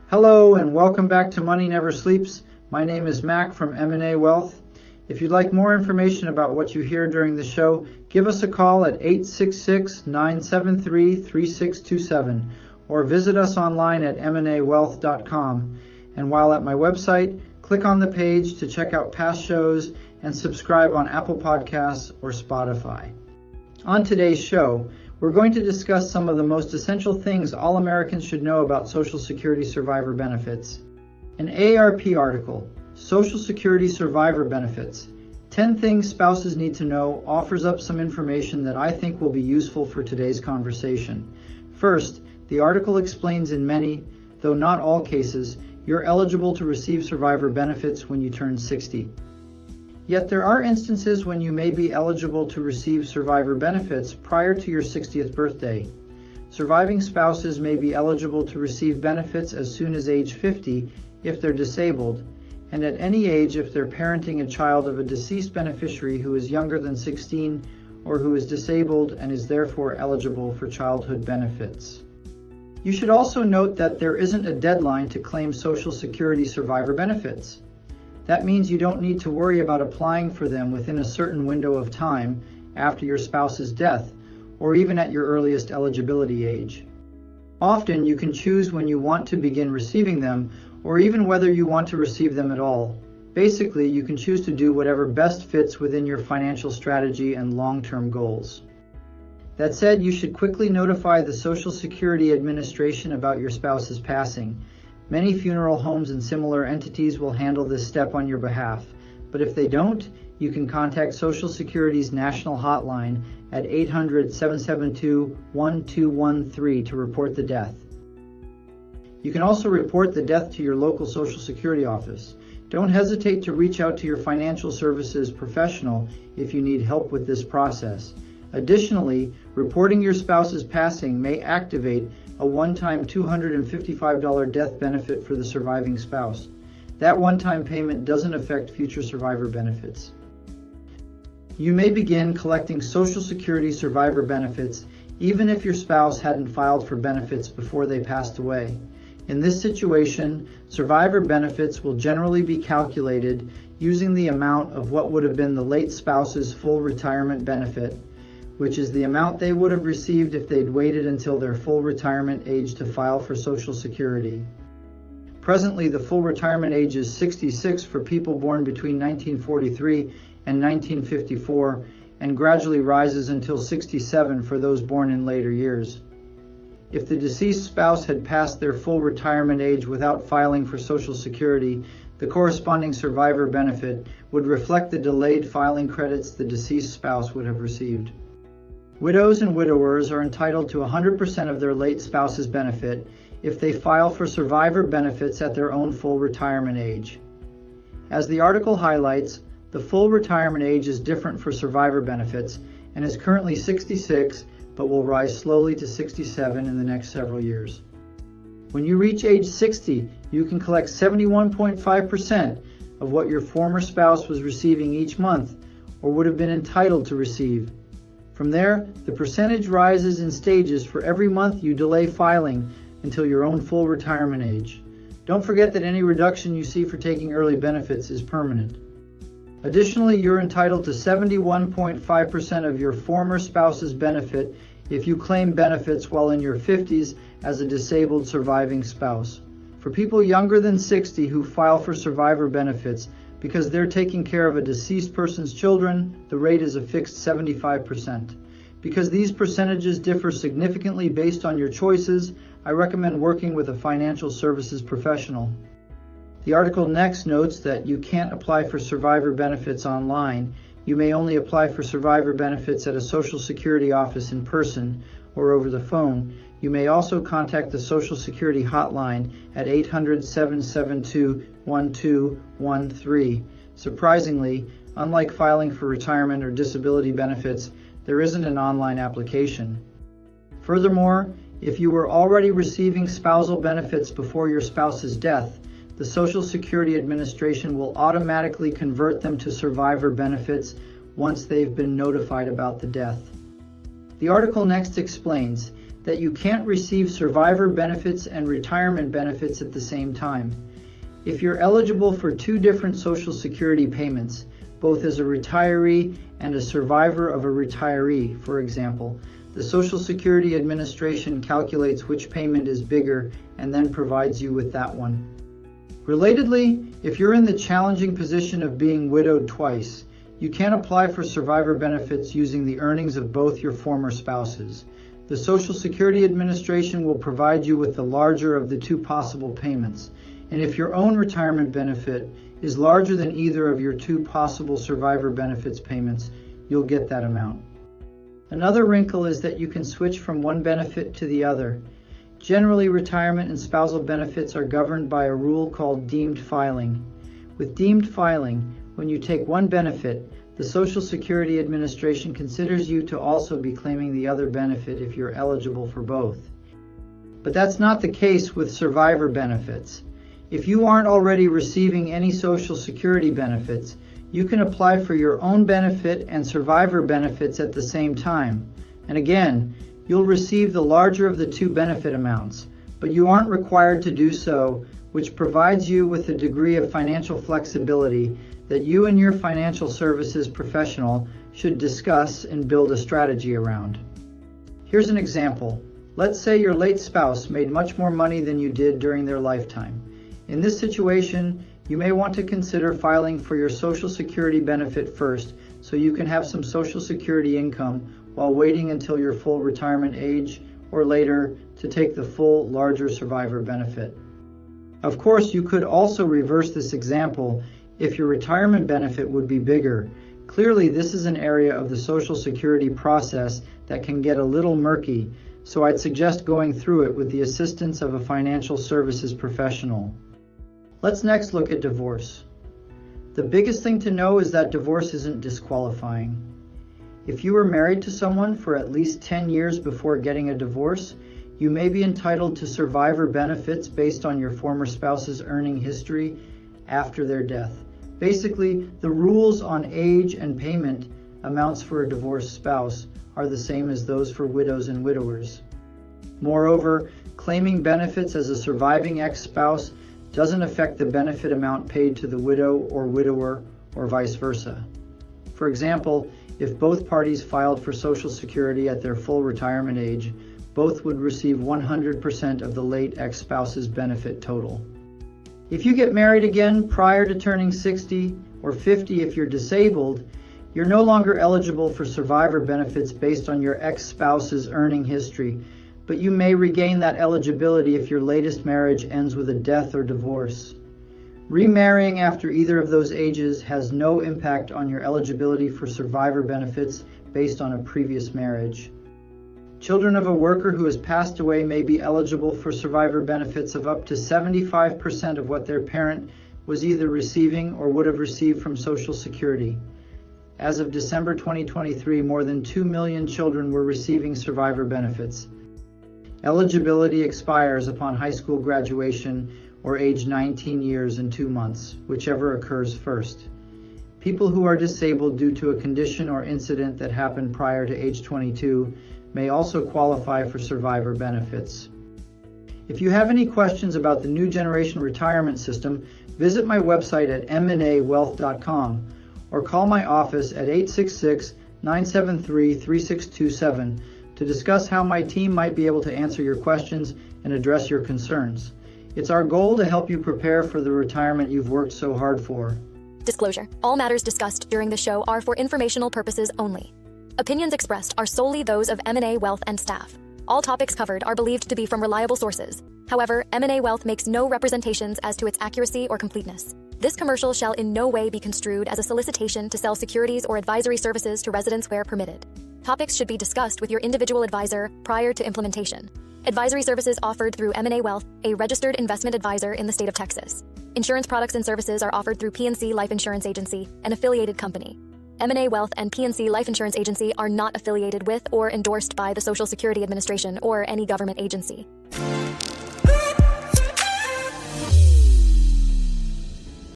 Hello and welcome back to Money Never Sleeps. My name is Mac from M&A Wealth. If you'd like more information about what you hear during the show, give us a call at 866-973-3627 or visit us online at manwealth.com. And while at my website, click on the page to check out past shows and subscribe on Apple Podcasts or Spotify. On today's show, we're going to discuss some of the most essential things all Americans should know about Social Security survivor benefits. An AARP article, Social Security Survivor Benefits, 10 Things Spouses Need to Know, offers up some information that I think will be useful for today's conversation. First, the article explains in many, though not all cases, you're eligible to receive survivor benefits when you turn 60. Yet there are instances when you may be eligible to receive survivor benefits prior to your 60th birthday. Surviving spouses may be eligible to receive benefits as soon as age 50 if they're disabled, and at any age if they're parenting a child of a deceased beneficiary who is younger than 16 or who is disabled and is therefore eligible for childhood benefits. You should also note that there isn't a deadline to claim Social Security survivor benefits. That means you don't need to worry about applying for them within a certain window of time after your spouse's death, or even at your earliest eligibility age. Often you can choose when you want to begin receiving them, or even whether you want to receive them at all. Basically, you can choose to do whatever best fits within your financial strategy and long-term goals. That said, you should quickly notify the Social Security Administration about your spouse's passing. Many funeral homes and similar entities will handle this step on your behalf, but if they don't, you can contact Social Security's national hotline at 800-772-1213 to report the death. You can also report the death to your local Social Security office. Don't hesitate to reach out to your financial services professional if you need help with this process. Additionally, reporting your spouse's passing may activate a one-time $255 death benefit for the surviving spouse. That one-time payment doesn't affect future survivor benefits. You may begin collecting Social Security survivor benefits even if your spouse hadn't filed for benefits before they passed away. In this situation, survivor benefits will generally be calculated using the amount of what would have been the late spouse's full retirement benefit, which is the amount they would have received if they'd waited until their full retirement age to file for Social Security. Presently, the full retirement age is 66 for people born between 1943 and 1954, and gradually rises until 67 for those born in later years. If the deceased spouse had passed their full retirement age without filing for Social Security, the corresponding survivor benefit would reflect the delayed filing credits the deceased spouse would have received. Widows and widowers are entitled to 100% of their late spouse's benefit if they file for survivor benefits at their own full retirement age. As the article highlights, the full retirement age is different for survivor benefits and is currently 66, but will rise slowly to 67 in the next several years. When you reach age 60, you can collect 71.5% of what your former spouse was receiving each month or would have been entitled to receive. From there, the percentage rises in stages for every month you delay filing until your own full retirement age. Don't forget that any reduction you see for taking early benefits is permanent. Additionally, you're entitled to 71.5% of your former spouse's benefit if you claim benefits while in your 50s as a disabled surviving spouse. For people younger than 60 who file for survivor benefits, because they're taking care of a deceased person's children, the rate is a fixed 75%. Because these percentages differ significantly based on your choices, I recommend working with a financial services professional. The article next notes that you can't apply for survivor benefits online. You may only apply for survivor benefits at a Social Security office in person or over the phone. You may also contact the Social Security hotline at 800-772-1213. Surprisingly, unlike filing for retirement or disability benefits, there isn't an online application. Furthermore, if you were already receiving spousal benefits before your spouse's death, the Social Security Administration will automatically convert them to survivor benefits once they've been notified about the death. The article next explains that you can't receive survivor benefits and retirement benefits at the same time. If you're eligible for two different Social Security payments, both as a retiree and a survivor of a retiree, for example, the Social Security Administration calculates which payment is bigger and then provides you with that one. Relatedly, if you're in the challenging position of being widowed twice, you can apply for survivor benefits using the earnings of both your former spouses. The Social Security Administration will provide you with the larger of the two possible payments, and if your own retirement benefit is larger than either of your two possible survivor benefits payments, you'll get that amount. Another wrinkle is that you can switch from one benefit to the other. Generally, retirement and spousal benefits are governed by a rule called deemed filing. With deemed filing, when you take one benefit, the Social Security Administration considers you to also be claiming the other benefit if you're eligible for both. But that's not the case with survivor benefits. If you aren't already receiving any Social Security benefits, you can apply for your own benefit and survivor benefits at the same time. And again, you'll receive the larger of the two benefit amounts, but you aren't required to do so, which provides you with a degree of financial flexibility that you and your financial services professional should discuss and build a strategy around. Here's an example. Let's say your late spouse made much more money than you did during their lifetime. In this situation, you may want to consider filing for your Social Security benefit first so you can have some Social Security income while waiting until your full retirement age or later to take the full, larger survivor benefit. Of course, you could also reverse this example if your retirement benefit would be bigger. Clearly, this is an area of the Social Security process that can get a little murky, so I'd suggest going through it with the assistance of a financial services professional. Let's next look at divorce. The biggest thing to know is that divorce isn't disqualifying. If you were married to someone for at least 10 years before getting a divorce, you may be entitled to survivor benefits based on your former spouse's earning history after their death. Basically, the rules on age and payment amounts for a divorced spouse are the same as those for widows and widowers. Moreover, claiming benefits as a surviving ex-spouse doesn't affect the benefit amount paid to the widow or widower or vice versa. For example, if both parties filed for Social Security at their full retirement age, both would receive 100% of the late ex-spouse's benefit total. If you get married again prior to turning 60 or 50 if you're disabled, you're no longer eligible for survivor benefits based on your ex-spouse's earning history, but you may regain that eligibility if your latest marriage ends with a death or divorce. Remarrying after either of those ages has no impact on your eligibility for survivor benefits based on a previous marriage. Children of a worker who has passed away may be eligible for survivor benefits of up to 75% of what their parent was either receiving or would have received from Social Security. As of December 2023, more than 2 million children were receiving survivor benefits. Eligibility expires upon high school graduation or age 19 years and 2 months, whichever occurs first. People who are disabled due to a condition or incident that happened prior to age 22 may also qualify for survivor benefits. If you have any questions about the new generation retirement system, visit my website at M&AWealth.com or call my office at 866-973-3627 to discuss how my team might be able to answer your questions and address your concerns. It's our goal to help you prepare for the retirement you've worked so hard for. Disclosure: all matters discussed during the show are for informational purposes only. Opinions expressed are solely those of M&A Wealth and staff. All topics covered are believed to be from reliable sources. However, M&A Wealth makes no representations as to its accuracy or completeness. This commercial shall in no way be construed as a solicitation to sell securities or advisory services to residents where permitted. Topics should be discussed with your individual advisor prior to implementation. Advisory services offered through M&A Wealth, a registered investment advisor in the state of Texas. Insurance products and services are offered through PNC Life Insurance Agency, an affiliated company. M&A Wealth and PNC Life Insurance Agency are not affiliated with or endorsed by the Social Security Administration or any government agency.